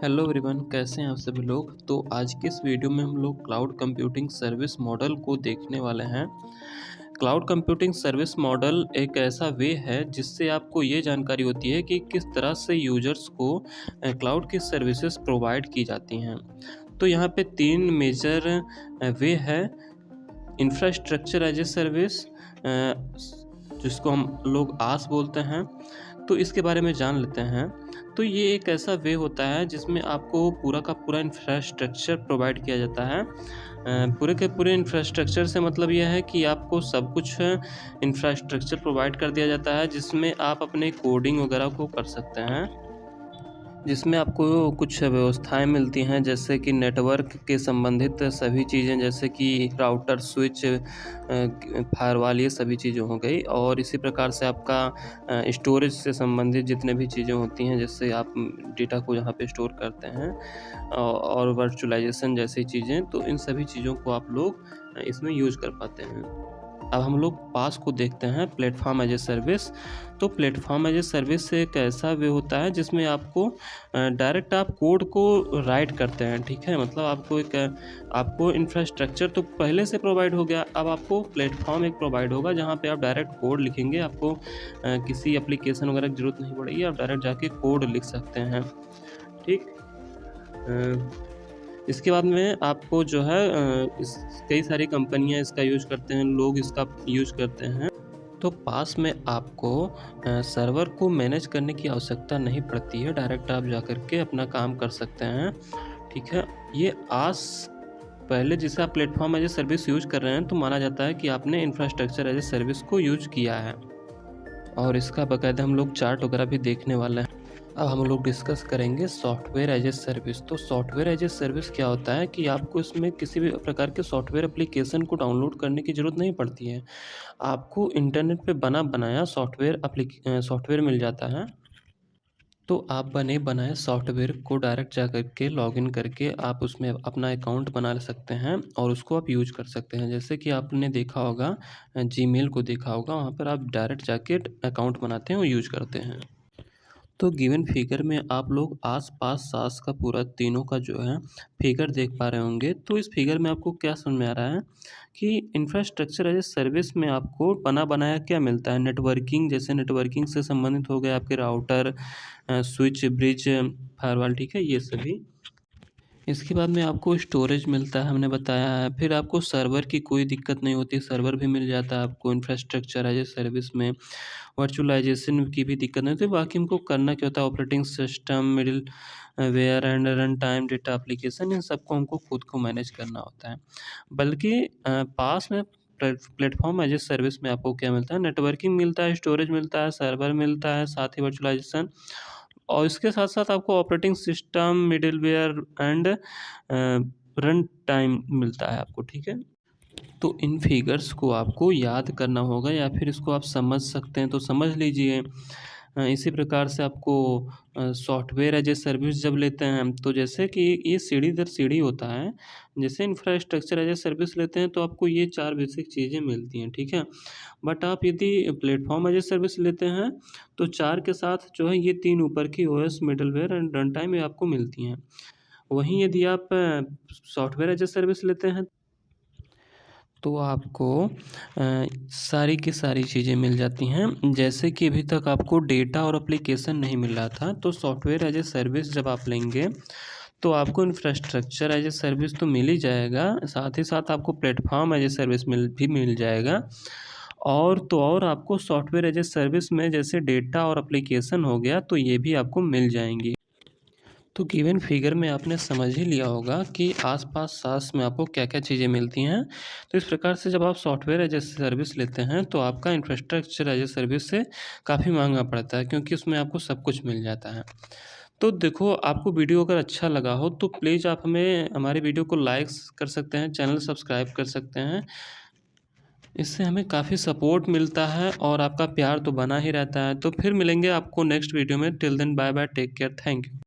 Hello everyone, कैसे हैं आप सभी लोग। तो आज के इस वीडियो में हम लोग क्लाउड कंप्यूटिंग सर्विस मॉडल को देखने वाले हैं। क्लाउड कंप्यूटिंग सर्विस मॉडल एक ऐसा वे है जिससे आपको ये जानकारी होती है कि किस तरह से यूजर्स को क्लाउड की सर्विसेज प्रोवाइड की जाती हैं। तो यहाँ पे तीन मेजर वे है। इंफ्रास्ट्रक्चर एज ए सर्विस, जिसको हम लोग आस बोलते हैं, तो इसके बारे में जान लेते हैं। तो ये एक ऐसा वे होता है जिसमें आपको पूरा का पूरा इंफ्रास्ट्रक्चर प्रोवाइड किया जाता है। पूरे के पूरे इंफ्रास्ट्रक्चर से मतलब यह है कि आपको सब कुछ इंफ्रास्ट्रक्चर प्रोवाइड कर दिया जाता है जिसमें आप अपने कोडिंग वगैरह को कर सकते हैं, जिसमें आपको कुछ व्यवस्थाएं मिलती हैं जैसे कि नेटवर्क के संबंधित सभी चीज़ें, जैसे कि राउटर, स्विच, फायरवॉल, ये सभी चीज़ें हो गई। और इसी प्रकार से आपका स्टोरेज से संबंधित जितने भी चीज़ें होती हैं, जैसे आप डेटा को जहाँ पे स्टोर करते हैं, और वर्चुअलाइजेशन जैसी चीज़ें, तो इन सभी चीज़ों को आप लोग इसमें यूज कर पाते हैं। अब हम लोग पास को देखते हैं, प्लेटफॉर्म एज ए सर्विस। तो प्लेटफॉर्म एज ए सर्विस एक ऐसा वे होता है जिसमें आपको डायरेक्ट आप कोड को राइट करते हैं, ठीक है। मतलब आपको इंफ्रास्ट्रक्चर तो पहले से प्रोवाइड हो गया, अब आपको प्लेटफॉर्म एक प्रोवाइड होगा जहाँ पे आप डायरेक्ट कोड लिखेंगे। आपको किसी एप्लीकेशन वगैरह की ज़रूरत नहीं पड़ेगी, आप डायरेक्ट जाके कोड लिख सकते हैं, ठीक। इसके बाद में आपको जो है कई सारी कंपनियां इसका यूज करते हैं, लोग इसका यूज करते हैं। तो पास में आपको सर्वर को मैनेज करने की आवश्यकता नहीं पड़ती है, डायरेक्ट आप जाकर के अपना काम कर सकते हैं, ठीक है। ये आस पहले जिसे आप platform as a service use कर रहे हैं, तो माना जाता है कि आपने इंफ्रास्ट्रक्चर एज ए सर्विस को यूज किया है, और इसका बाकायदा हम लोग चार्ट वगैरह भी देखने वाले हैं। अब हम लोग डिस्कस करेंगे सॉफ्टवेयर एज ए सर्विस। तो सॉफ्टवेयर एज ए सर्विस क्या होता है कि आपको इसमें किसी भी प्रकार के सॉफ्टवेयर एप्लीकेशन को डाउनलोड करने की ज़रूरत नहीं पड़ती है। आपको इंटरनेट पे बना बनाया सॉफ्टवेयर मिल जाता है। तो आप बने बनाए सॉफ्टवेयर को डायरेक्ट जा कर के लॉगिन करके आप उसमें अपना अकाउंट बना सकते हैं और उसको आप यूज कर सकते हैं। जैसे कि आपने देखा होगा, जीमेल को देखा होगा, वहाँ पर आप डायरेक्ट जाके अकाउंट बनाते हैं और यूज करते हैं। तो गिवन फिगर में आप लोग आस-पास सास का पूरा तीनों का जो है फिगर देख पा रहे होंगे। तो इस फिगर में आपको क्या समझ में आ रहा है कि इंफ्रास्ट्रक्चर एज ए सर्विस में आपको बना बनाया क्या मिलता है। नेटवर्किंग, जैसे नेटवर्किंग से संबंधित हो गए आपके राउटर, स्विच, ब्रिज, फायरवॉल, ठीक है, ये सभी। इसके बाद में आपको स्टोरेज मिलता है, हमने बताया है। फिर आपको सर्वर की कोई दिक्कत नहीं होती, सर्वर भी मिल जाता है आपको इंफ्रास्ट्रक्चर एज ए सर्विस में। वर्चुअलाइजेशन की भी दिक्कत नहीं होती। बाकी हमको करना क्या होता है, operating system, middleware and run time, data application, इन सबको हमको खुद को मैनेज करना होता है। बल्कि पास में प्लेटफॉर्म एज ए सर्विस में आपको क्या मिलता है, नेटवर्किंग मिलता है, स्टोरेज मिलता है, सर्वर मिलता है, साथ ही वर्चुअलाइजेशन, और इसके साथ साथ आपको operating system, middleware and run time मिलता है आपको, ठीक है। तो इन फिगर्स को आपको याद करना होगा, या फिर इसको आप समझ सकते हैं तो समझ लीजिए। इसी प्रकार से आपको सॉफ्टवेयर एज ए सर्विस जब लेते हैं, तो जैसे कि ये सीढ़ी दर सीढ़ी होता है। जैसे इंफ्रास्ट्रक्चर एज ए सर्विस लेते हैं तो आपको ये 4 बेसिक चीज़ें मिलती हैं, ठीक है। बट आप यदि प्लेटफॉर्म एज ए सर्विस लेते हैं तो 4 के साथ जो है ये 3 ऊपर की OS, middleware and run time, ये आपको मिलती हैं। वहीं यदि आप सॉफ्टवेयर एज ए सर्विस लेते हैं तो आपको सारी की सारी चीज़ें मिल जाती हैं। जैसे कि अभी तक आपको डेटा और एप्लीकेशन नहीं मिल रहा था, तो सॉफ्टवेयर एज ए सर्विस जब आप लेंगे तो आपको इंफ्रास्ट्रक्चर एज ए सर्विस तो मिल ही जाएगा, साथ ही साथ आपको प्लेटफॉर्म एज ए सर्विस मिल जाएगा। और तो और आपको सॉफ्टवेयर एज ए सर्विस में जैसे डेटा और एप्लीकेशन हो गया, तो ये भी आपको मिल जाएंगी। तो गिवन फिगर में आपने समझ ही लिया होगा कि आस-पास सास में आपको क्या-क्या चीज़ें मिलती हैं। तो इस प्रकार से जब आप सॉफ्टवेयर एज ए सर्विस लेते हैं तो आपका इंफ्रास्ट्रक्चर एज ए सर्विस से काफ़ी महँगा पड़ता है, क्योंकि उसमें आपको सब कुछ मिल जाता है। तो देखो, आपको वीडियो अगर अच्छा लगा हो तो प्लीज़ आप हमारे वीडियो को लाइक्स कर सकते हैं, चैनल सब्सक्राइब कर सकते हैं। इससे हमें काफ़ी सपोर्ट मिलता है और आपका प्यार तो बना ही रहता है। तो फिर मिलेंगे आपको नेक्स्ट वीडियो में। Till then bye bye, take care, thank you.